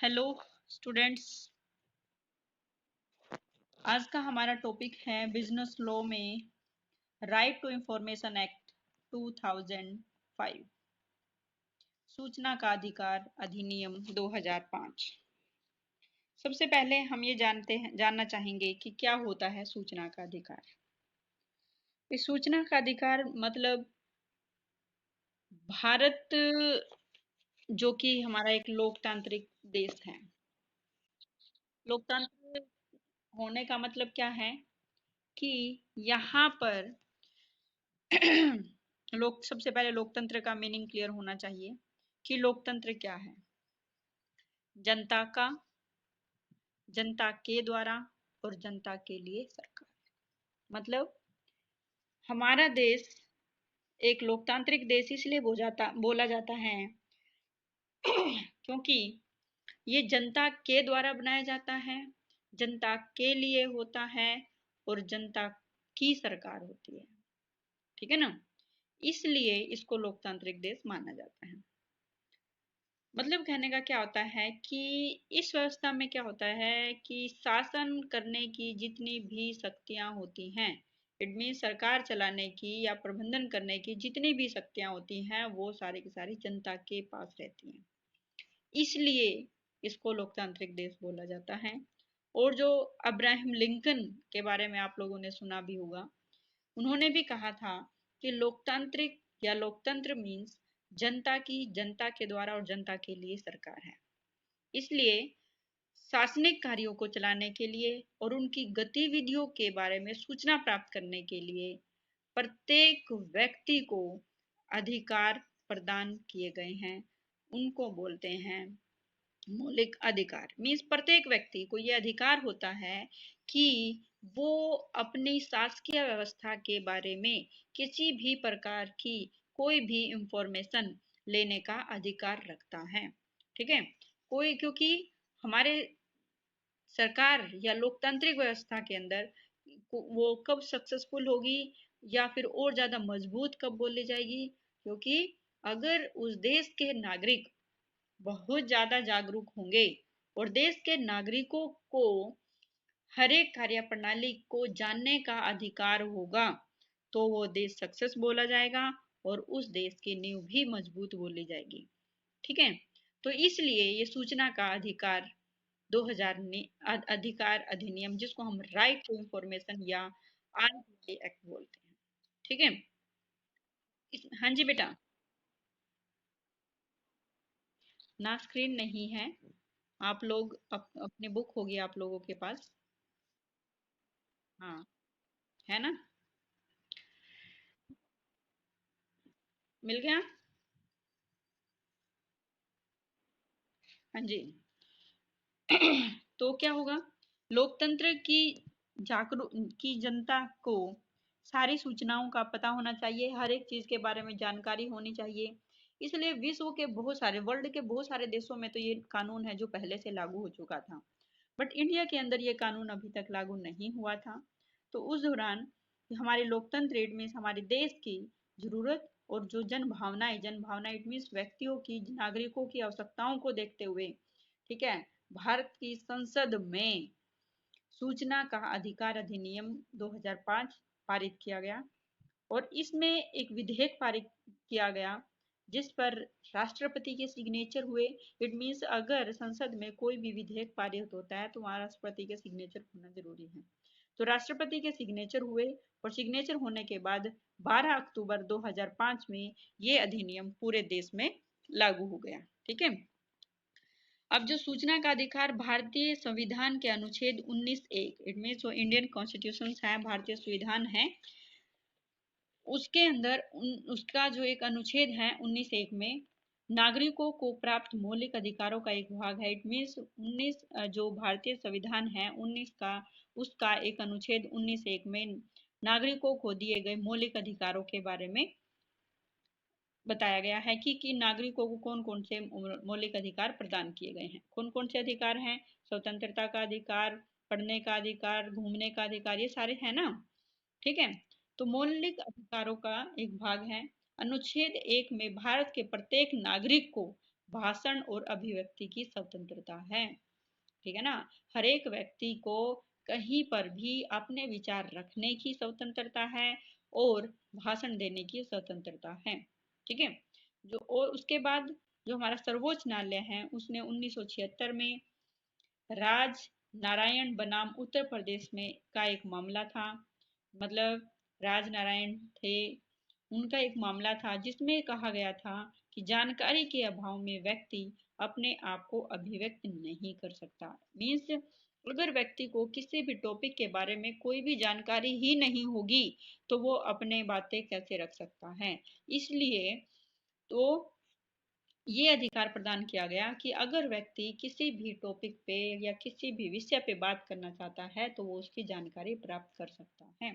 Hello students. आज का हमारा टॉपिक है बिजनेस लॉ में राइट टू इंफॉर्मेशन एक्ट 2005, सूचना का अधिकार अधिनियम 2005। सबसे पहले हम ये जानना चाहेंगे कि क्या होता है सूचना का अधिकार। इस सूचना का अधिकार मतलब भारत जो कि हमारा एक लोकतांत्रिक देश है। लोकतंत्र होने का मतलब क्या है कि यहाँ पर सबसे पहले लोकतंत्र का मीनिंग क्लियर होना चाहिए कि लोकतंत्र क्या है। जनता का, जनता के द्वारा और जनता के लिए सरकार। मतलब हमारा देश एक लोकतांत्रिक देश इसलिए बोला जाता है क्योंकि ये जनता के द्वारा बनाया जाता है, जनता के लिए होता है और जनता की सरकार होती है। ठीक है ना, इसलिए इसको लोकतांत्रिक देश माना जाता है। मतलब कहने का क्या होता है कि इस व्यवस्था में क्या होता है कि शासन करने की जितनी भी शक्तियां होती हैं, इट मीन सरकार चलाने की या प्रबंधन करने की जितनी भी शक्तियां होती हैं वो सारी की सारी जनता के पास रहती हैं। इसलिए इसको लोकतांत्रिक देश बोला जाता है। और जो अब्राहम लिंकन के बारे में आप लोगों ने सुना भी होगा, उन्होंने भी कहा था कि लोकतांत्रिक या लोकतंत्र मीन्स जनता की, जनता के द्वारा और जनता के लिए सरकार है। इसलिए शासनिक कार्यों को चलाने के लिए और उनकी गतिविधियों के बारे में सूचना प्राप्त करने के लिए प्रत्येक व्यक्ति को अधिकार प्रदान किए गए हैं। उनको बोलते हैं मौलिक अधिकार। मीन्स प्रत्येक व्यक्ति को यह अधिकार होता है कि वो अपनी शासकीय व्यवस्था के बारे में किसी भी प्रकार की कोई भी इंफॉर्मेशन लेने का अधिकार रखता है। ठीक है, कोई, क्योंकि हमारे सरकार या लोकतांत्रिक व्यवस्था के अंदर वो कब सक्सेसफुल होगी या फिर और ज्यादा मजबूत कब बोली जाएगी, क्योंकि अगर उस देश के नागरिक बहुत ज्यादा जागरूक होंगे और देश के नागरिकों को हर एक कार्य प्रणाली को जानने का अधिकार होगा तो वो देश सक्सेस बोला जाएगा और उस देश की नींव भी मजबूत बोली जाएगी। ठीक है, तो इसलिए ये सूचना का अधिकार 2000 अधिकार अधिनियम, जिसको हम राइट टू इंफॉर्मेशन या आरटीआई एक्ट बोलते हैं। ठीक है, हाँ जी बेटा। ना स्क्रीन नहीं है, आप लोग अपनी बुक होगी आप लोगों के पास। हाँ, है ना, मिल गया। हाँ जी। तो क्या होगा, लोकतंत्र की जागरूक की जनता को सारी सूचनाओं का पता होना चाहिए, हर एक चीज के बारे में जानकारी होनी चाहिए। इसलिए विश्व के बहुत सारे, वर्ल्ड के बहुत सारे देशों में तो ये कानून है जो पहले से लागू हो चुका था, बट इंडिया के अंदर ये कानून अभी तक लागू नहीं हुआ था। तो उस दौरान हमारे लोकतंत्र इट मीन्स हमारे देश की जरूरत और जो जन भावना इट मीन्स व्यक्तियों की, नागरिकों की आवश्यकताओं को देखते हुए, ठीक है, भारत की संसद में सूचना का अधिकार अधिनियम 2005 पारित किया गया और इसमें एक विधेयक पारित किया गया जिस पर राष्ट्रपति के सिग्नेचर हुए। इट मीन्स अगर संसद में कोई भी विधेयक पारित होता है तो वहां राष्ट्रपति के सिग्नेचर होना जरूरी है। तो राष्ट्रपति के सिग्नेचर हुए और सिग्नेचर होने के बाद 12 अक्टूबर 2005 में ये अधिनियम पूरे देश में लागू हो गया। ठीक है, अब जो सूचना का अधिकार भारतीय संविधान के अनुच्छेद 19(1), इट मीन जो इंडियन कॉन्स्टिट्यूशन है, भारतीय संविधान है, उसके अंदर उसका जो एक अनुच्छेद है 19(1) में नागरिकों को प्राप्त मौलिक अधिकारों का एक भाग है। इट मीन्स 19 जो भारतीय संविधान है 19 का, उसका एक अनुच्छेद 19(1) में नागरिकों को दिए गए मौलिक अधिकारों के बारे में बताया गया है कि नागरिकों को कौन कौन से मौलिक अधिकार प्रदान किए गए हैं। कौन कौन से अधिकार हैं, स्वतंत्रता का अधिकार, पढ़ने का अधिकार, घूमने का अधिकार, ये सारे हैं ना। ठीक है, तो मौलिक अधिकारों का एक भाग है अनुच्छेद 1 में भारत के प्रत्येक नागरिक को भाषण और अभिव्यक्ति की स्वतंत्रता है। ठीक है ना। हर एक व्यक्ति को कहीं पर भी अपने विचार रखने की स्वतंत्रता है और भाषण देने की स्वतंत्रता है। ठीक है। जो और उसके बाद जो हमारा सर्वोच्च न्यायालय है उसने 1976 में राज नारायण बनाम उत्तर प्रदेश में का एक मामला था, मतलब राज नारायण थे, उनका एक मामला था जिसमें कहा गया था कि जानकारी के अभाव में व्यक्ति अपने आप को अभिव्यक्त नहीं कर सकता। मीन्स अगर व्यक्ति को किसी भी टॉपिक के बारे में कोई भी जानकारी ही नहीं होगी तो वो अपने बातें कैसे रख सकता है। इसलिए तो ये अधिकार प्रदान किया गया कि अगर व्यक्ति किसी भी टॉपिक पे या किसी भी विषय पे बात करना चाहता है तो वो उसकी जानकारी प्राप्त कर सकता है।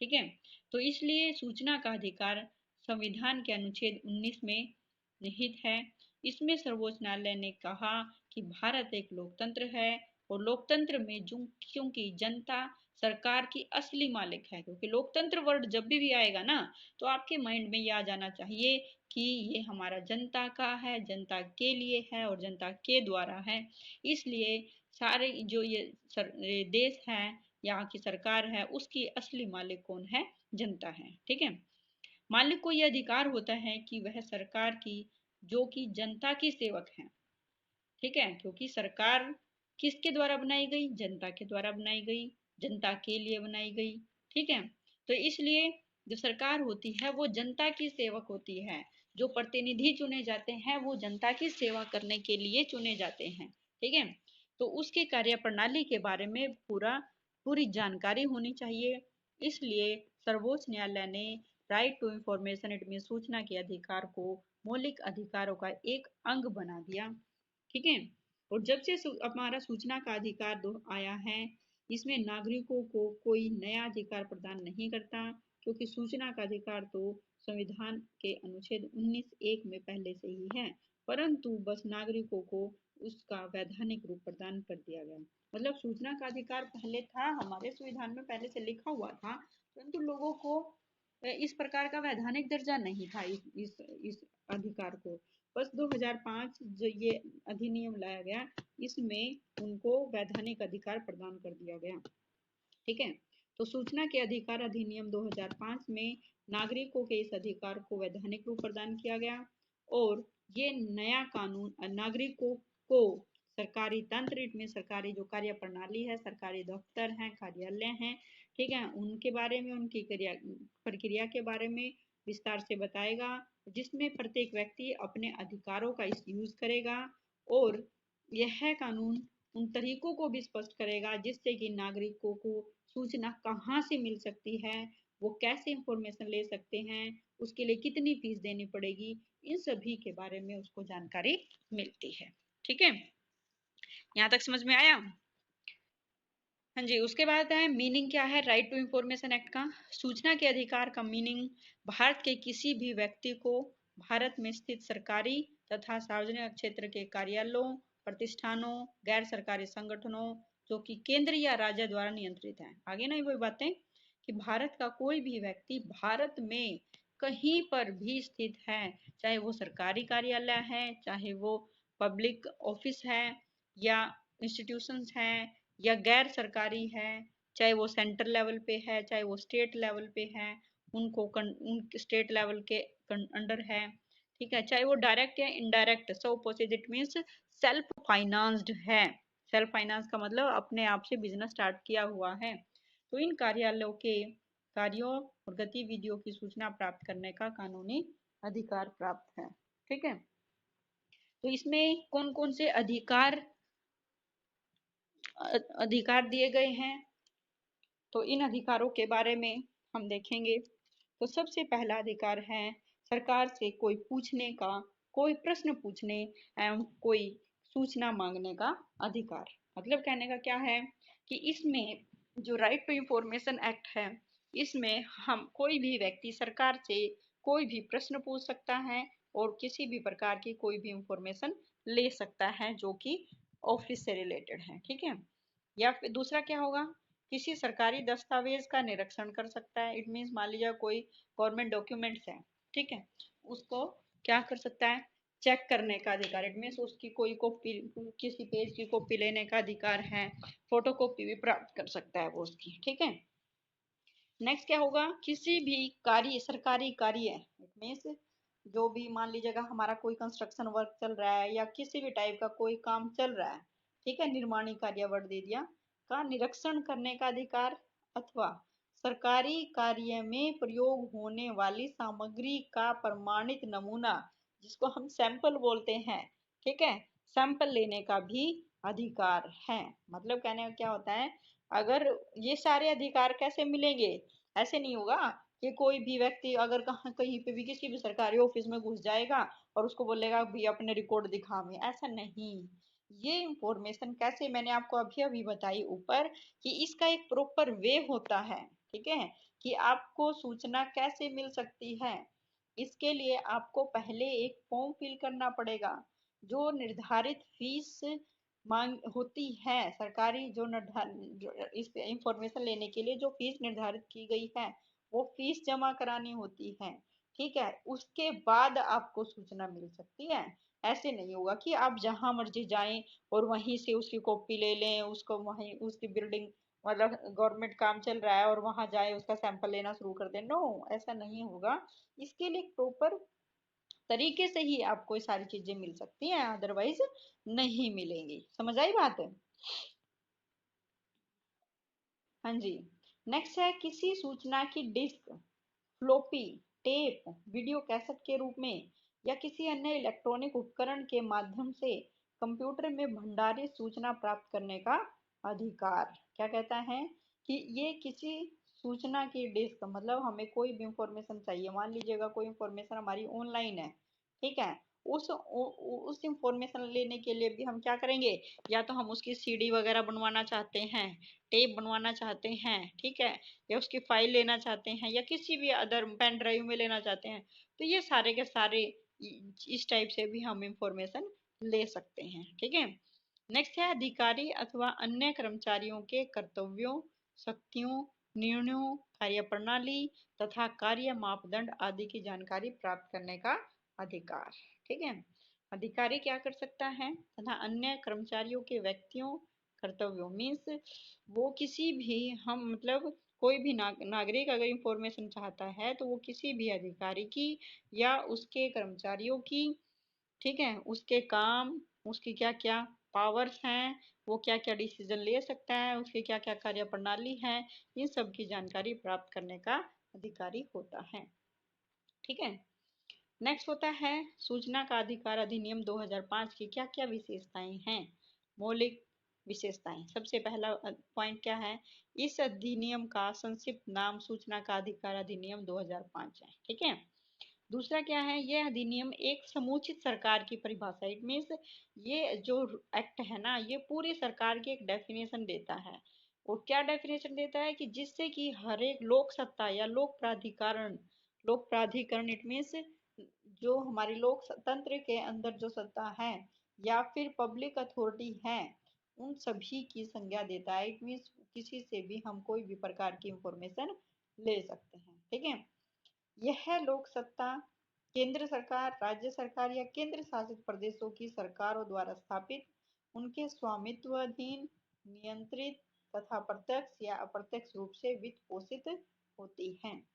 ठीक है। तो इसलिए सूचना का अधिकार संविधान के अनुच्छेद 19 में निहित है। इसमें सर्वोच्च न्यायालय ने कहा कि भारत एक लोकतंत्र है और लोकतंत्र में क्योंकि जनता सरकार की असली मालिक है, क्योंकि लोकतंत्र वर्ड जब भी आएगा ना तो आपके माइंड में ये आ जाना चाहिए कि ये हमारा जनता का है, जनता के लिए है और जनता के द्वारा है। इसलिए सारे जो ये देश है, यहाँ की सरकार है, उसकी असली मालिक कौन है? जनता है। ठीक है। मालिक को यह अधिकार होता है कि वह सरकार की जो कि जनता की सेवक है। ठीक है। क्योंकि सरकार किसके द्वारा बनाई गई? जनता के द्वारा बनाई गई, जनता के लिए बनाई गई। ठीक है। तो इसलिए जो सरकार होती है वो जनता की सेवक होती है। जो प्रतिनिधि चुने जाते हैं वो जनता की सेवा करने के लिए चुने जाते हैं। ठीक है। तो उसकी कार्यप्रणाली के बारे में पूरी जानकारी होनी चाहिए। इसलिए सर्वोच्च न्यायालय ने right to information it mean सूचना के अधिकार को मौलिक अधिकारों का एक अंग बना दिया। ठीक है। और जब से हमारा सूचना का अधिकार आया है, इसमें नागरिकों को कोई नया अधिकार प्रदान नहीं करता, क्योंकि सूचना का अधिकार तो संविधान के अनुच्छेद 19(1) में पहले से ही है, परंतु बस नागरिकों को उसका वैधानिक रूप प्रदान कर दिया गया। मतलब सूचना का अधिकार पहले था, हमारे संविधान में पहले से लिखा हुआ था, परंतु लोगों को इस प्रकार का वैधानिक दर्जा नहीं था इस अधिकार को। बस 2005 जो ये अधिनियम लाया गया, इसमें उनको वैधानिक अधिकार प्रदान कर दिया गया। ठीक है। तो सूचना के अधिकार अधिनियम 2005 में नागरिकों के इस अधिकार को वैधानिक रूप प्रदान किया गया और ये नया कानून नागरिकों को सरकारी तंत्र में सरकारी जो कार्य प्रणाली है, सरकारी दफ्तर हैं, कार्यालय हैं, ठीक है, उनके बारे में, उनकी प्रक्रिया के बारे में विस्तार से बताएगा, जिसमें प्रत्येक व्यक्ति अपने अधिकारों का यूज करेगा। और यह कानून उन तरीकों को भी स्पष्ट करेगा जिससे कि नागरिकों को सूचना कहाँ से मिल सकती है, वो कैसे इंफॉर्मेशन ले सकते हैं, उसके लिए कितनी फीस देनी पड़ेगी, इन सभी के बारे में उसको जानकारी मिलती है। ठीक है। यहाँ तक समझ में आया? हाँ जी। उसके बाद है मीनिंग क्या है राइट टू इंफॉर्मेशन एक्ट का। सूचना के अधिकार का मीनिंग भारत के किसी भी व्यक्ति को भारत में स्थित सरकारी तथा सार्वजनिक क्षेत्र के कार्यालयों, प्रतिष्ठानों, गैर सरकारी संगठनों जो कि केंद्र या राज्य द्वारा नियंत्रित हैं। आगे नहीं वही बातें कि भारत का कोई भी व्यक्ति भारत में कहीं पर भी स्थित है, चाहे वो सरकारी कार्यालय है, चाहे वो पब्लिक ऑफिस है या इंस्टीट्यूशंस हैं या गैर सरकारी है, चाहे वो सेंट्रल लेवल पे है, चाहे वो स्टेट लेवल पे है, उन स्टेट लेवल के अंडर है। ठीक है। चाहे वो डायरेक्ट या इनडायरेक्ट, सो अपोजिट मीन्स सेल्फ फाइनेंस्ड है। सेल्फ फाइनेंस का मतलब अपने आप से बिजनेस स्टार्ट किया हुआ है। तो इन कार्यालयों के कार्यों और गतिविधियों की सूचना प्राप्त करने का कानूनी अधिकार प्राप्त है। ठीक है। तो इसमें कौन कौन से अधिकार दिए गए हैं, तो इन अधिकारों के बारे में हम देखेंगे। तो सबसे पहला अधिकार है सरकार से कोई पूछने का, कोई प्रश्न पूछने एवं कोई सूचना मांगने का अधिकार। मतलब कहने का क्या है कि इसमें जो राइट टू इंफॉर्मेशन एक्ट है, इसमें हम कोई भी व्यक्ति सरकार से कोई भी प्रश्न पूछ सकता है और किसी भी प्रकार की कोई भी इंफॉर्मेशन ले सकता है जो कि ऑफिस से रिलेटेड है। ठीक है। या फिर दूसरा क्या होगा, किसी सरकारी दस्तावेज का निरीक्षण कर सकता है। इट मीन्स मान लीजिए कोई गवर्नमेंट डॉक्यूमेंट्स है, ठीक है, उसको क्या कर सकता है, चेक करने का अधिकार, इट मीन्स उसकी कोई कॉपी, किसी पेज की कॉपी लेने का अधिकार है, फोटो कॉपी भी प्राप्त कर सकता है वो उसकी। ठीक है, नेक्स्ट क्या होगा, किसी भी कार्य, सरकारी कार्य, इट मीन्स जो भी मान लीजिएगा हमारा कोई कंस्ट्रक्शन वर्क चल रहा है या किसी भी टाइप का कोई काम चल रहा है, ठीक है, निर्माणी कार्य वर्ड दे दिया, का निरीक्षण करने का अधिकार, अथवा सरकारी कार्य में प्रयोग होने वाली सामग्री का प्रमाणित नमूना, जिसको हम सैंपल बोलते हैं, ठीक है, सैंपल लेने का भी अधिकार है। मतलब कहने का क्या होता है, अगर ये सारे अधिकार कैसे मिलेंगे, ऐसे नहीं होगा कि कोई भी व्यक्ति अगर कहीं कहीं पे भी किसी भी सरकारी ऑफिस में घुस जाएगा और उसको बोलेगा भी अपने रिकॉर्ड दिखा, हमें ऐसा नहीं। ये इंफॉर्मेशन कैसे, मैंने आपको अभी अभी बताई ऊपर कि इसका एक प्रॉपर वे होता है, ठीक है, कि आपको सूचना कैसे मिल सकती है। इसके लिए आपको पहले एक फॉर्म फिल करना पड़ेगा, जो निर्धारित फीस मांग होती है, सरकारी जो इस इंफॉर्मेशन लेने के लिए जो फीस निर्धारित की गई है, वो फीस जमा करानी होती है, ठीक है, उसके बाद आपको सूचना मिल सकती है। ऐसे नहीं होगा कि आप जहां मर्जी जाएं और वहीं से उसकी कॉपी ले लें, उसको वहीं उसकी बिल्डिंग, मतलब गवर्नमेंट काम चल रहा है और वहां जाए उसका सैंपल लेना शुरू कर दें, नो, ऐसा नहीं होगा। इसके लिए प्रॉपर तरीके से ही आपको ये सारी चीजें मिल सकती हैं, अदरवाइज नहीं मिलेंगी। समझ आई बात है? हाँ जी। नेक्स्ट है, किसी सूचना की disc, floppy, tape, video cassette के रूप में या किसी अन्य इलेक्ट्रॉनिक उपकरण के माध्यम से कंप्यूटर में भंडारित सूचना प्राप्त करने का अधिकार। क्या कहता है कि ये किसी सूचना की डिस्क, मतलब हमें कोई भी इंफॉर्मेशन चाहिए, मान लीजिएगा कोई इंफॉर्मेशन हमारी ऑनलाइन है, ठीक है, उस इंफॉर्मेशन लेने के लिए भी हम क्या करेंगे, या तो हम उसकी सीडी वगैरह बनवाना चाहते हैं, टेप बनवाना चाहते हैं, ठीक है, या उसकी फाइल लेना चाहते हैं या किसी भी अदर पेन ड्राइव में लेना चाहते हैं, तो ये सारे के सारे इस टाइप से भी हम इंफॉर्मेशन ले सकते हैं। ठीक है, नेक्स्ट है, अधिकारी अथवा अन्य कर्मचारियों के कर्तव्यों, शक्तियों, निर्णयों, कार्यप्रणाली तथा कार्य मापदंड आदि की जानकारी प्राप्त करने का अधिकार। ठीक है, अधिकारी क्या कर सकता है, तथा अन्य कर्मचारियों के व्यक्तियों, कर्तव्यों मीन्स वो किसी भी, हम मतलब कोई भी नागरिक अगर इंफॉर्मेशन चाहता है तो वो किसी भी अधिकारी की या उसके कर्मचारियों की, ठीक है, उसके काम, उसकी क्या क्या पावर्स हैं, वो क्या क्या डिसीजन ले सकता है, उसकी क्या क्या कार्य प्रणाली है, इन सब की जानकारी प्राप्त करने का अधिकारी होता है। ठीक है, नेक्स्ट होता है, सूचना का अधिकार अधिनियम 2005 की क्या क्या विशेषताएं हैं। मौलिक विशेषताएं, सबसे पहला पॉइंट क्या है, इस अधिनियम का संक्षिप्त नाम सूचना का अधिकार अधिनियम 2005 है। ठीक है, दूसरा क्या है, यह अधिनियम एक समुचित सरकार की परिभाषा, इट मीन्स ये जो एक्ट है ना, ये पूरी सरकार की एक डेफिनेशन देता है। और क्या डेफिनेशन देता है कि जिससे कि हर एक लोक सत्ता या लोक प्राधिकरण इट मीन्स जो हमारी लोकतंत्र के अंदर जो सत्ता है या फिर पब्लिक अथॉरिटी है, उन सभी की संज्ञा देता है। इट मीन्स किसी से भी हम कोई भी प्रकार की इंफॉर्मेशन ले सकते हैं। ठीक है, यह लोक सत्ता केंद्र सरकार, राज्य सरकार या केंद्र शासित प्रदेशों की सरकारों द्वारा स्थापित, उनके स्वामित्व अधीन, नियंत्रित तथा प्रत्यक्ष या अप्रत्यक्ष रूप से वित्त पोषित होती हैं।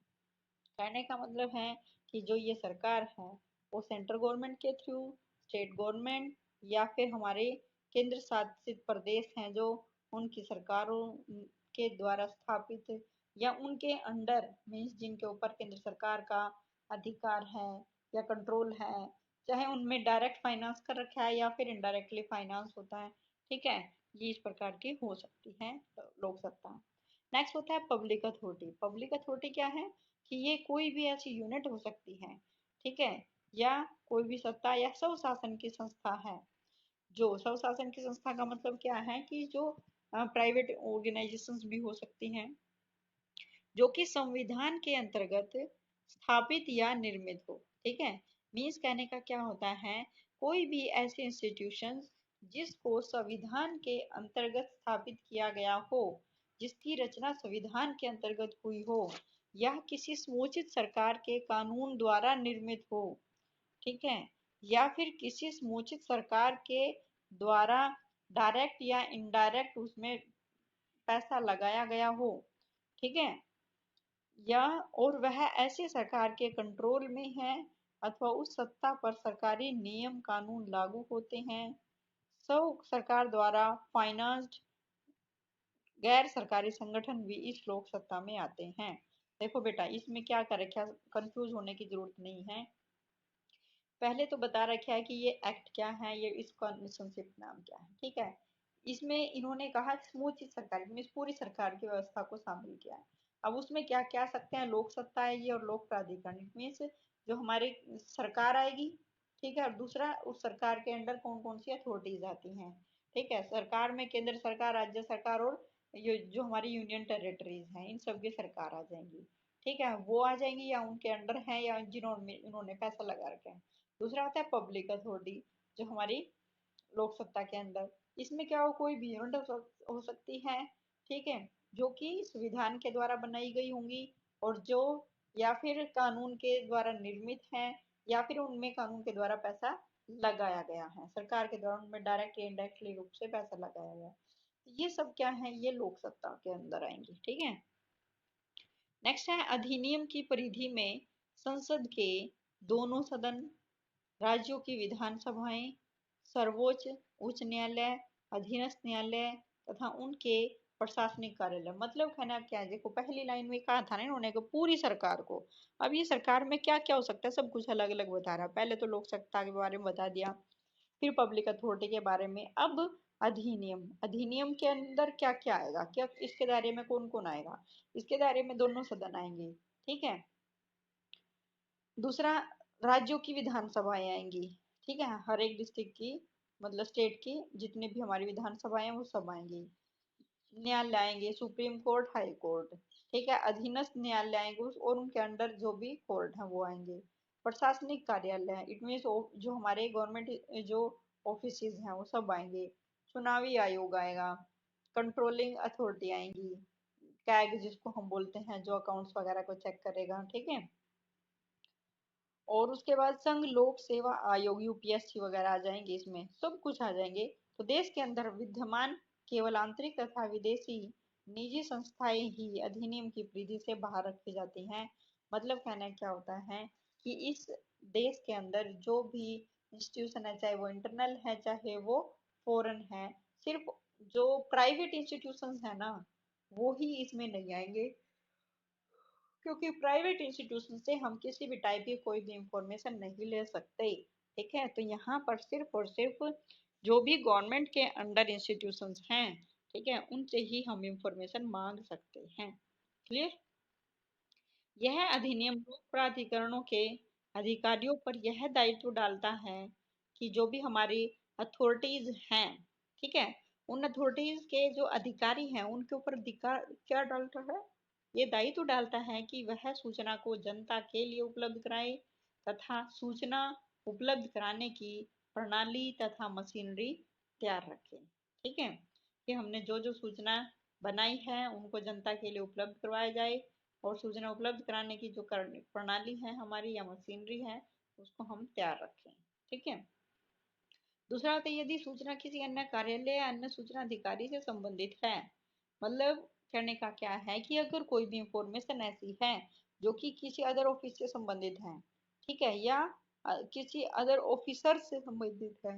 कहने का मतलब है कि जो ये सरकार है वो सेंट्रल गवर्नमेंट के थ्रू, स्टेट गवर्नमेंट या फिर हमारे केंद्र शासित प्रदेश हैं जो, उनकी सरकारों के द्वारा स्थापित या उनके अंडर मीन्स जिनके ऊपर केंद्र सरकार का अधिकार है या कंट्रोल है, चाहे उनमें डायरेक्ट फाइनेंस कर रखा है या फिर इनडायरेक्टली फाइनेंस होता है। ठीक है, ये इस प्रकार की हो सकती है लोक सत्ता। नेक्स्ट होता है पब्लिक अथॉरिटी। पब्लिक अथॉरिटी क्या है कि ये कोई भी ऐसी यूनिट हो सकती है, ठीक है, या कोई भी सत्ता या स्वशासन की संस्था है। जो स्वशासन की संस्था का मतलब क्या है कि जो प्राइवेट ऑर्गेनाइजेशंस भी हो सकती हैं, जो कि संविधान के अंतर्गत स्थापित या निर्मित हो। ठीक है, मीन्स कहने का क्या होता है, कोई भी ऐसे इंस्टीट्यूशन जिसको संविधान के अंतर्गत स्थापित किया गया हो, जिसकी रचना संविधान के अंतर्गत हुई हो या किसी समुचित सरकार के कानून द्वारा निर्मित हो। ठीक है, या फिर किसी समुचित सरकार के द्वारा डायरेक्ट या इनडायरेक्ट उसमें पैसा लगाया गया हो, ठीक है, या और वह ऐसी सरकार के कंट्रोल में है अथवा उस सत्ता पर सरकारी नियम कानून लागू होते हैं। सब सरकार द्वारा फाइनेंस्ड गैर सरकारी संगठन भी इस लोक सत्ता में आते हैं। देखो बेटा, इसमें क्या कर रखा है, कंफ्यूज होने की जरूरत नहीं है। पहले तो बता रखा है कि ये एक्ट क्या है, ये इसका संक्षिप्त नाम क्या है, ठीक है। इसमें इन्होंने कहा समूची सरकार, मीन्स पूरी सरकार की व्यवस्था को शामिल किया है। अब उसमें क्या क्या सकते हैं, लोक सत्ता आएगी और लोक प्राधिकरण, मीन्स जो हमारी सरकार आएगी, ठीक है, और दूसरा उस सरकार के अंडर कौन कौन सी अथॉरिटीज आती हैं, ठीक है। सरकार में केंद्र सरकार, राज्य सरकार और ये जो हमारी यूनियन टेरिटरीज हैं, इन सब की सरकार आ जाएंगी, ठीक है, वो आ जाएंगी या उनके अंडर है या जिन्होंने इन्होंने पैसा लगा रखे हैं। दूसरा होता है पब्लिक अथॉरिटी, जो हमारी लोक सत्ता के अंदर, इसमें क्या हो, कोई भी हो सकती है, ठीक है, जो कि संविधान के द्वारा बनाई गई होंगी और जो या फिर कानून के द्वारा निर्मित है या फिर उनमें कानून के द्वारा पैसा लगाया गया है, सरकार के द्वारा उनमें डायरेक्ट या इनडायरेक्टली रूप से पैसा लगाया गया है। ये सब क्या है, ये लोक सत्ता के अंदर आएंगे, ठीक है। नेक्स्ट है अधिनियम की परिधि में संसद के दोनों सदन, राज्यों की विधानसभाएं, सर्वोच्च उच्च न्यायालय, अधीनस्थ न्यायालय तथा उनके प्रशासनिक कार्यालय। मतलब कहना क्या है, देखो पहली लाइन में कहा था ना इन्होंने कि पूरी सरकार को। अब ये सरकार में क्या क्या हो सकता है, सब कुछ अलग अलग बता रहा है। पहले तो लोक सत्ता के बारे में बता दिया, फिर पब्लिक अथॉरिटी के बारे में, अब अधिनियम, अधिनियम के अंदर क्या क्या आएगा, क्या इसके दायरे में कौन कौन आएगा। इसके दायरे में दोनों सदन आएंगे, ठीक है। दूसरा, राज्यों की विधानसभाएं आएंगी, ठीक है, हर एक डिस्ट्रिक्ट की, मतलब स्टेट की जितनी भी हमारी विधानसभाएं हैं वो सब आएंगी। न्यायालय आएंगे, सुप्रीम कोर्ट, हाई कोर्ट, ठीक है, अधीनस्थ न्यायालय आएंगे और उनके अंडर जो भी कोर्ट है वो आएंगे। प्रशासनिक कार्यालय, इट मीन्स जो हमारे गवर्नमेंट जो ऑफिस हैं वो सब आएंगे। चुनावी आयोग आएगा, कंट्रोलिंग अथॉरिटी आएंगी, कैग जिसको हम बोलते हैं, जो अकाउंट्स वगैरह को चेक करेगा, ठीक है। और उसके बाद संघ लोक सेवा आयोग, यूपीएससी वगैरह आ जाएंगे, इसमें सब कुछ आ जाएंगे। तो देश के अंदर विद्यमान केवल आंतरिक तथा विदेशी निजी संस्थाएं ही अधिनियम की परिधि से बाहर रखी जाती हैं। मतलब कहना क्या होता है कि इस देश के अंदर जो भी इंस्टीट्यूशन है, चाहे वो इंटरनल है चाहे वो फॉरेन है, सिर्फ जो प्राइवेट इंस्टीट्यूशन है ना, वो ही इसमें नहीं आएंगे, क्योंकि प्राइवेट इंस्टीट्यूशन से हम किसी भी टाइप की कोई भी इंफॉर्मेशन नहीं ले सकते, ठीक है। तो यहाँ पर सिर्फ और सिर्फ जो भी गवर्नमेंट के अंडर इंस्टीट्यूशंस हैं, ठीक है, उनसे ही हम इंफॉर्मेशन मांग सकते हैं। क्लियर। यह अधिनियम लोक प्राधिकरणों के अधिकारियों पर यह दायित्व डालता है कि जो भी हमारी अथॉरिटीज हैं, ठीक है, उन अथॉरिटीज के जो अधिकारी हैं उनके ऊपर अधिकार क्या डालता है, ये दायित्व डालता है कि वह सूचना को जनता के लिए उपलब्ध कराए तथा सूचना उपलब्ध कराने की प्रणाली तथा मशीनरी तैयार रखे, ठीक है, कि हमने जो जो सूचना बनाई है उनको जनता के लिए उपलब्ध करवाया जाए और सूचना उपलब्ध कराने की जो प्रणाली है हमारी या मशीनरी है उसको हम तैयार रखें, ठीक है। दूसरा होता है यदि सूचना किसी अन्य कार्यालय या अन्य सूचना अधिकारी से संबंधित है। मतलब कहने का क्या है कि अगर कोई भी इंफॉर्मेशन ऐसी है जो कि किसी अदर ऑफिस से संबंधित है, ठीक है, या किसी अदर ऑफिसर से संबंधित है,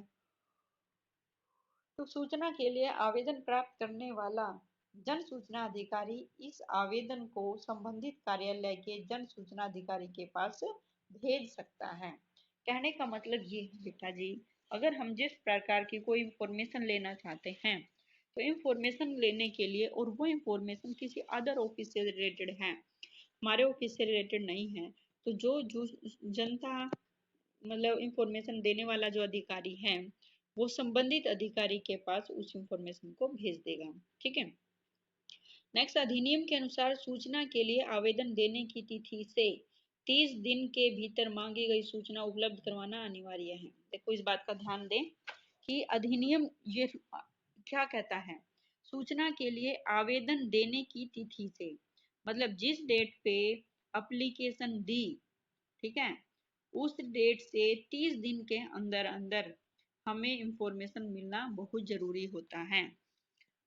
तो सूचना के लिए आवेदन प्राप्त करने वाला जन सूचना अधिकारी इस आवेदन को संबंधित कार्यालय के जन सूचना अधिकारी के पास भेज सकता है। कहने का मतलब ये है बेटा जी, अगर हम जिस प्रकार की कोई इंफॉर्मेशन लेना चाहते हैं, तो इंफॉर्मेशन लेने के लिए, और वो इंफॉर्मेशन किसी अदर ऑफिस से रिलेटेड है, हमारे ऑफिस से रिलेटेड नहीं है, तो जो जनता, मतलब इंफॉर्मेशन देने वाला जो अधिकारी है वो संबंधित अधिकारी के पास उस इंफॉर्मेशन को भेज देगा, ठीक है। नेक्स्ट, अधिनियम के अनुसार सूचना के लिए आवेदन देने की तिथि से 30 दिन के भीतर मांगी गई सूचना उपलब्ध करवाना अनिवार्य है। देखो इस बात का ध्यान दें कि अधिनियम ये क्या कहता है, सूचना के लिए आवेदन देने की तिथि से, मतलब जिस डेट पे एप्लीकेशन दी, ठीक है, उस डेट से 30 दिन के अंदर अंदर हमें इंफॉर्मेशन मिलना बहुत जरूरी होता है,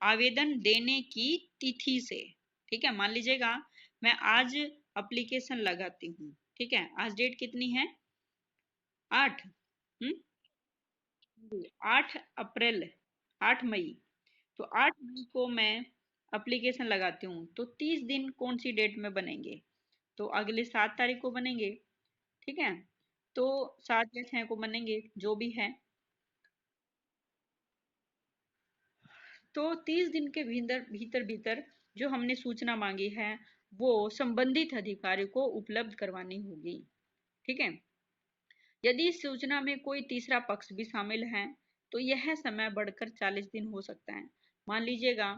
आवेदन देने की तिथि से। ठीक है, मान लीजिएगा मैं आज एप्लीकेशन लगाती हूँ, ठीक है, आज डेट कितनी है, 8, 8 अप्रैल, 8 मई। तो 8 मई को मैं एप्लीकेशन लगाती हूँ, तो 30 दिन कौन सी डेट में बनेंगे, तो अगले 7 तारीख को बनेंगे। ठीक है, तो 7 या 6 को बनेंगे, जो भी है। तो 30 दिन के भीतर भीतर भीतर जो हमने सूचना मांगी है वो संबंधित अधिकारी को उपलब्ध करवानी होगी। ठीक है, यदि इस सूचना में कोई तीसरा पक्ष भी शामिल है तो यह समय बढ़कर 40 दिन हो सकता है। मान लीजिएगा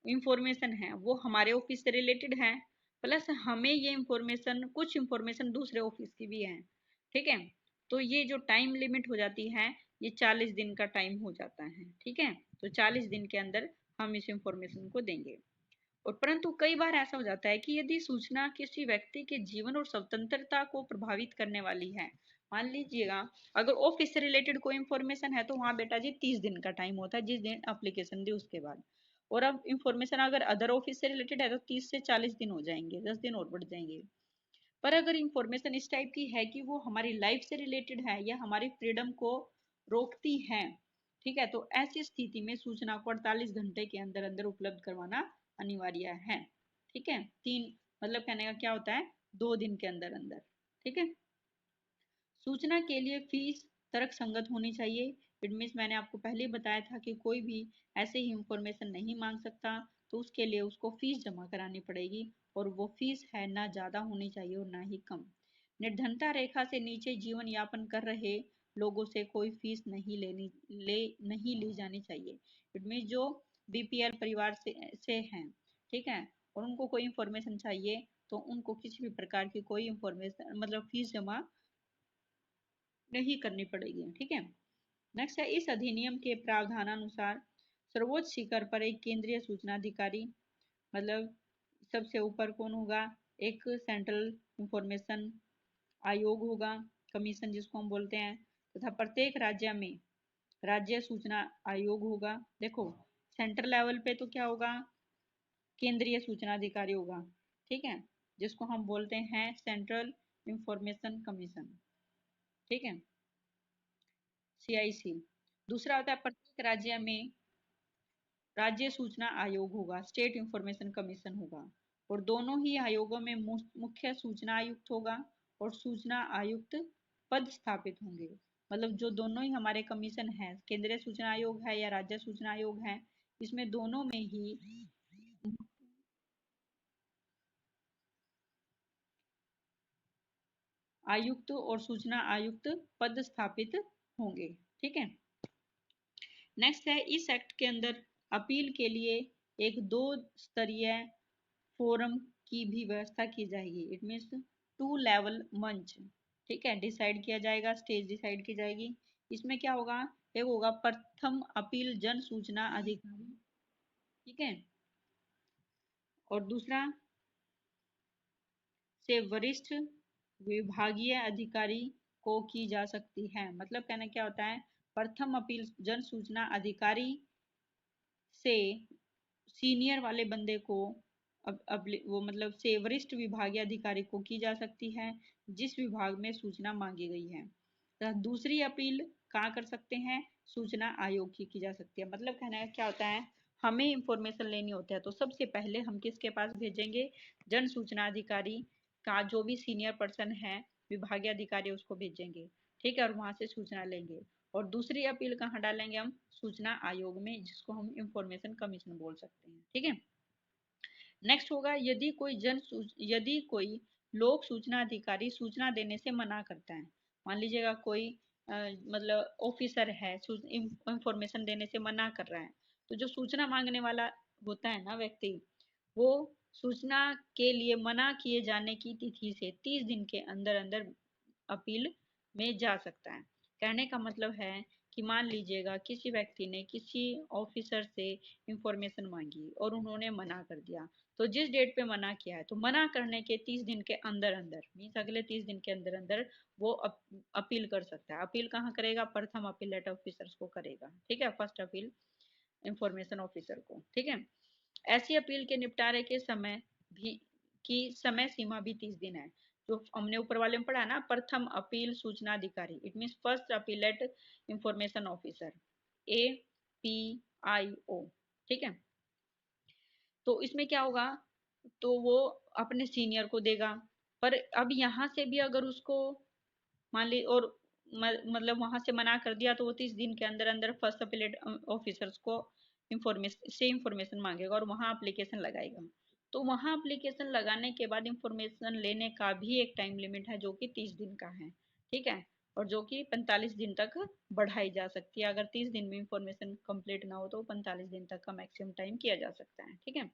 इंफॉर्मेशन है वो हमारे ऑफिस से रिलेटेड है, प्लस हमें ये इंफॉर्मेशन, कुछ इंफॉर्मेशन दूसरे ऑफिस की भी है। ठीक है, तो ये जो टाइम लिमिट हो जाती है ये 40 दिन का टाइम हो जाता है। ठीक है, तो 40 दिन के अंदर हम इस इंफॉर्मेशन को देंगे। और परंतु कई बार ऐसा हो जाता है कि यदि सूचना किसी व्यक्ति के जीवन और स्वतंत्रता को प्रभावित करने वाली है, मान लीजिएगा अगर ऑफिस से रिलेटेड कोई इंफॉर्मेशन है तो वहाँ बेटा जी 30 दिन का टाइम होता है, जिस दिन एप्लीकेशन दी उसके बाद। और अब इंफॉर्मेशन अगर अदर ऑफिस से रिलेटेड है तो 30 से 40 दिन हो जाएंगे, 10 दिन और बढ़ जाएंगे। पर अगर इंफॉर्मेशन इस टाइप की है कि वो हमारी लाइफ से रिलेटेड है या हमारी फ्रीडम को रोकती है, ठीक है, तो ऐसी स्थिति में सूचना को 48 घंटे के अंदर अंदर उपलब्ध करवाना अनिवार्य है। ठीक है, तीन मतलब कहने का क्या होता है, 2 दिन के अंदर अंदर। ठीक है, सूचना के लिए फीस तर्क संगत होनी चाहिए। इट मीन्स मैंने आपको पहले ही बताया था कि कोई भी ऐसे ही इंफॉर्मेशन नहीं मांग सकता, तो उसके लिए उसको फीस जमा करानी पड़ेगी, और वो फीस है ना ज़्यादा होनी चाहिए और ना ही कम। निर्धनता रेखा से नीचे जीवन यापन कर रहे लोगों से कोई फीस नहीं ली जानी चाहिए। इट मीन्स जो बीपीएल परिवार से हैं, ठीक है, और उनको कोई इंफॉर्मेशन चाहिए तो उनको किसी भी प्रकार की कोई इंफॉर्मेशन मतलब फीस जमा नहीं करनी पड़ेगी। ठीक है, नेक्स्ट है, इस अधिनियम के प्रावधानानुसार सर्वोच्च शिखर पर एक केंद्रीय सूचना अधिकारी, मतलब सबसे ऊपर कौन होगा, एक सेंट्रल इंफॉर्मेशन आयोग होगा, कमीशन जिसको हम बोलते हैं, तथा प्रत्येक राज्य में राज्य सूचना आयोग होगा। देखो सेंट्रल लेवल पे तो क्या होगा, केंद्रीय सूचना अधिकारी होगा, ठीक है, जिसको हम बोलते हैं सेंट्रल इंफॉर्मेशन कमीशन। ठीक है, CIC। दूसरा होता है प्रत्येक राज्य में राज्य सूचना आयोग होगा, स्टेट इंफॉर्मेशन कमीशन होगा। और दोनों ही आयोगों में मुख्य सूचना आयुक्त होगा और सूचना आयुक्त पद स्थापित होंगे। मतलब जो दोनों ही हमारे कमीशन है, केंद्रीय सूचना आयोग है या राज्य सूचना आयोग है, इसमें दोनों में ही आयुक्त और सूचना आयुक्त पद स्थापित होंगे। ठीक है, नेक्स्ट है, इस एक्ट के अंदर अपील के लिए एक 2 स्तरीय फोरम की भी व्यवस्था की जाएगी। इट मीन्स 2 लेवल मंच। ठीक है, डिसाइड किया जाएगा, स्टेज डिसाइड की जाएगी। इसमें क्या होगा, एक होगा प्रथम अपील जन सूचना अधिकारी, ठीक है, और दूसरा से वरिष्ठ विभागीय अधिकारी को की जा सकती है। मतलब कहना क्या होता है, प्रथम अपील जन सूचना अधिकारी से सीनियर वाले बंदे को अब वो मतलब से वरिष्ठ विभागीय अधिकारी को की जा सकती है जिस विभाग में सूचना मांगी गई है। तो दूसरी अपील कहाँ कर सकते हैं, सूचना आयोग की जा सकती है। मतलब कहना है क्या होता है, हमें इंफॉर्मेशन लेनी होती है तो सबसे पहले हम किसके पास भेजेंगे, जन सूचना अधिकारी का जो भी सीनियर पर्सन है, विभागीय अधिकारी, उसको भेजेंगे। ठीक है, और वहां से सूचना लेंगे। और दूसरी अपील कहाँ डालेंगे हम, सूचना आयोग में, जिसको हम इंफॉर्मेशन कमीशन बोल सकते हैं। ठीक है, नेक्स्ट होगा, यदि कोई लोक सूचना अधिकारी सूचना देने से मना करता है। मान लीजिएगा कोई मतलब ऑफिसर है, इंफॉर्मेशन देने से मना कर रहा है, तो जो सूचना मांगने वाला होता है ना व्यक्ति, वो सूचना के लिए मना किए जाने की तिथि से 30 दिन के अंदर अंदर अपील में जा सकता है। कहने का मतलब है कि मान लीजिएगा किसी व्यक्ति ने किसी ऑफिसर से इंफॉर्मेशन मांगी और उन्होंने मना कर दिया, तो जिस डेट पे मना किया है तो मना करने के 30 दिन के अंदर अंदर मीन्स अगले 30 दिन के अंदर अंदर वो अपील कर सकता है। अपील कहाँ करेगा? प्रथम अपीलेट ऑफिसर्स को करेगा, ठीक है, फर्स्ट अपील इंफॉर्मेशन ऑफिसर को, ठीक है। ऐसी अपील के निपटारे के समय भी की समय सीमा भी 30 दिन है। जो हमने ऊपर वाले में पढ़ा ना, प्रथम अपील सूचना अधिकारी, it mean first appellate information officer, APIO, ठीक है। तो इसमें क्या होगा? तो वो अपने सीनियर को देगा, पर अब यहाँ से भी अगर उसको मान ली और मतलब वहां से मना कर दिया, तो वो 30 दिन के अंदर अंदर फर्स्ट अपीलेट ऑफिसर्स को इंफॉर्मेशन मांगेगा और वहां एप्लीकेशन लगाएगा। तो वहां एप्लीकेशन लगाने के बाद इंफॉर्मेशन लेने का भी एक टाइम लिमिट है जो कि 30 दिन का है, ठीक है, और जो कि 45 दिन तक बढ़ाई जा सकती है। अगर 30 दिन में इंफॉर्मेशन कंप्लीट ना हो तो 45 दिन तक का मैक्सिमम टाइम किया जा सकता है, ठीक है।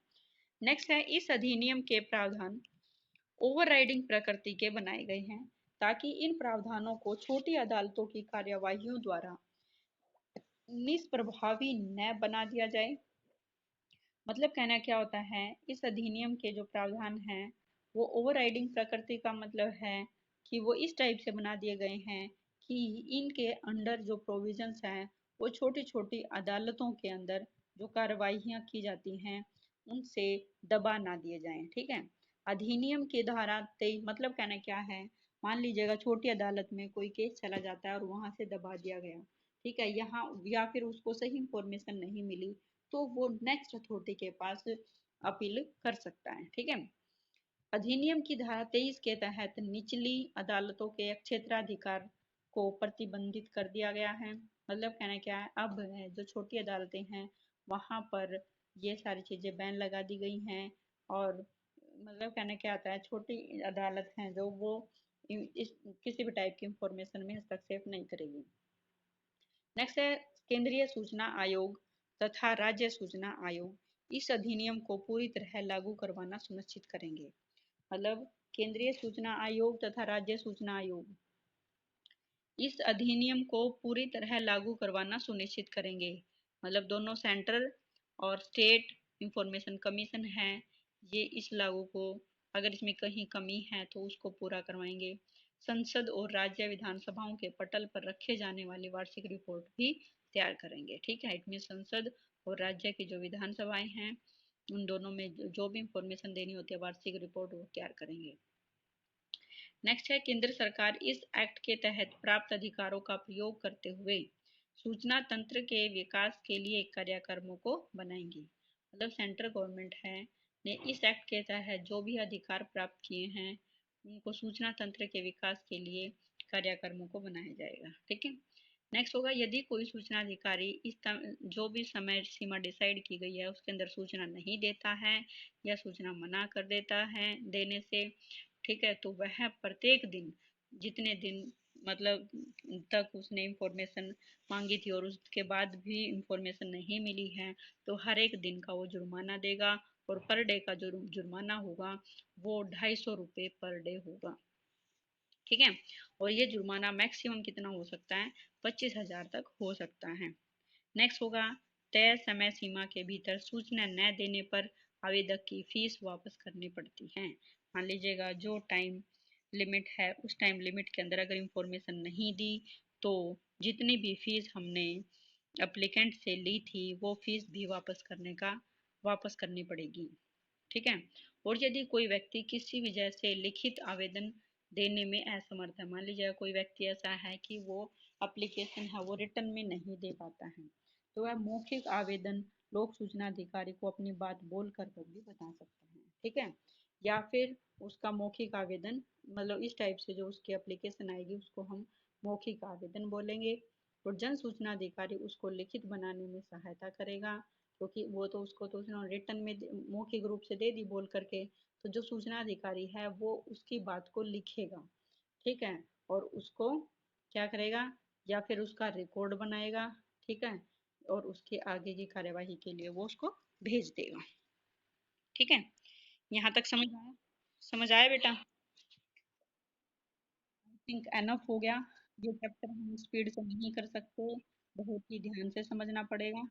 नेक्स्ट है, इस अधिनियम के प्रावधान ओवरराइडिंग प्रकृति के बनाए गए हैं ताकि इन प्रावधानों को छोटी अदालतों की कार्यवाहियों द्वारा निष्प्रभावी न बना दिया जाए। मतलब कहना क्या होता है, इस अधिनियम के जो प्रावधान हैं वो ओवरराइडिंग प्रकृति का मतलब है कि वो इस टाइप से बना दिए गए हैं कि इनके अंडर जो प्रोविजंस हैं वो छोटी छोटी अदालतों के अंदर जो कार्रवाइयाँ की जाती हैं उनसे दबा ना दिए जाएं, ठीक है। अधिनियम की धारा 23 मतलब कहना क्या है, मान लीजिएगा छोटी अदालत में कोई केस चला जाता है और वहां से दबा दिया गया, ठीक है, यहाँ या फिर उसको सही इंफॉर्मेशन नहीं मिली, तो वो नेक्स्ट अथॉरिटी के पास अपील कर सकता है, ठीक है। अधिनियम की धारा 23 के तहत निचली अदालतों के क्षेत्राधिकार को प्रतिबंधित कर दिया गया है। मतलब कहना क्या है, अब जो छोटी अदालतें हैं वहां पर ये सारी चीजें बैन लगा दी गई हैं, और मतलब कहना क्या आता है, छोटी अदालत हैं जो वो इस किसी भी टाइप की इंफॉर्मेशन में हस्तक्षेप नहीं करेगी। नेक्स्ट है, केंद्रीय सूचना आयोग तथा राज्य सूचना आयोग इस अधिनियम को पूरी तरह लागू करवाना सुनिश्चित करेंगे। मतलब केंद्रीय सूचना आयोग तथा राज्य सूचना आयोग इस अधिनियम को पूरी तरह लागू करवाना सुनिश्चित करेंगे। मतलब दोनों सेंट्रल और स्टेट इंफॉर्मेशन कमीशन है, ये इस लागू को अगर इसमें कहीं कमी है तो उसको पूरा करवाएंगे। संसद और राज्य विधानसभाओं के पटल पर रखे जाने वाली वार्षिक रिपोर्ट भी तैयार करेंगे, ठीक है। इसमें संसद और राज्य की जो विधानसभाएं हैं उन दोनों में जो भी इंफॉर्मेशन देनी होती है वार्षिक रिपोर्ट वो तैयार करेंगे। नेक्स्ट है, केंद्र सरकार इस एक्ट के तहत प्राप्त अधिकारों का प्रयोग करते हुए सूचना तंत्र के विकास के लिए कार्यक्रमों को बनाएंगी। मतलब सेंट्रल गवर्नमेंट है ने इस एक्ट के तहत जो भी अधिकार प्राप्त किए हैं उनको सूचना तंत्र के विकास के लिए कार्यक्रमों को बनाया जाएगा, ठीक है। नेक्स्ट होगा, यदि कोई सूचना अधिकारी इस जो भी समय सीमा डिसाइड की गई है उसके अंदर सूचना नहीं देता है या सूचना मना कर देता है देने से, ठीक है, तो वह प्रत्येक दिन जितने दिन मतलब तक उसने इंफॉर्मेशन मांगी थी और उसके बाद भी इंफॉर्मेशन नहीं मिली है तो हर एक दिन का वो जुर्माना देगा, और पर डे का जो जुर्माना होगा वो 250 रुपये पर डे होगा, ठीक है। और ये जुर्माना मैक्सिमम कितना हो सकता है? 25,000 तक हो सकता है। नेक्स्ट होगा, तय समय सीमा के भीतर सूचना न देने पर आवेदक की फीस वापस करनी पड़ती है। मान लीजिएगा जो टाइम लिमिट है उस टाइम लिमिट के अंदर अगर इंफॉर्मेशन नहीं दी तो जितनी भी फीस हमने अप्लीकेंट से ली थी वो फीस भी वापस करनी पड़ेगी, ठीक है। और यदि कोई व्यक्ति किसी वजह से लिखित आवेदन देने में असमर्थ है, मान लीजिए कोई व्यक्ति ऐसा है कि वो एप्लीकेशन है वो रिटर्न में नहीं दे पाता है, तो वह मौखिक आवेदन लोक सूचना अधिकारी को अपनी बात बोल कर भी बता सकता है, ठीक है। या फिर उसका मौखिक आवेदन मतलब इस टाइप से जो उसकी एप्लीकेशन आएगी उसको हम मौखिक आवेदन बोलेंगे, और जन सूचना अधिकारी उसको लिखित बनाने में सहायता करेगा, क्योंकि वो तो उसको तो उसने रिटर्न में मौखिक रूप से दे दी बोल करके, तो जो सूचना अधिकारी है वो उसकी बात को लिखेगा, ठीक है, और उसको क्या करेगा, या फिर उसका रिकॉर्ड बनाएगा, ठीक है, और उसके आगे की कार्यवाही के लिए वो उसको भेज देगा, ठीक है। यहाँ तक समझ आया बेटा? आई थिंक एनफ हो गया। ये चैप्टर हम स्पीड से नहीं कर सकते, बहुत ही ध्यान से समझना पड़ेगा।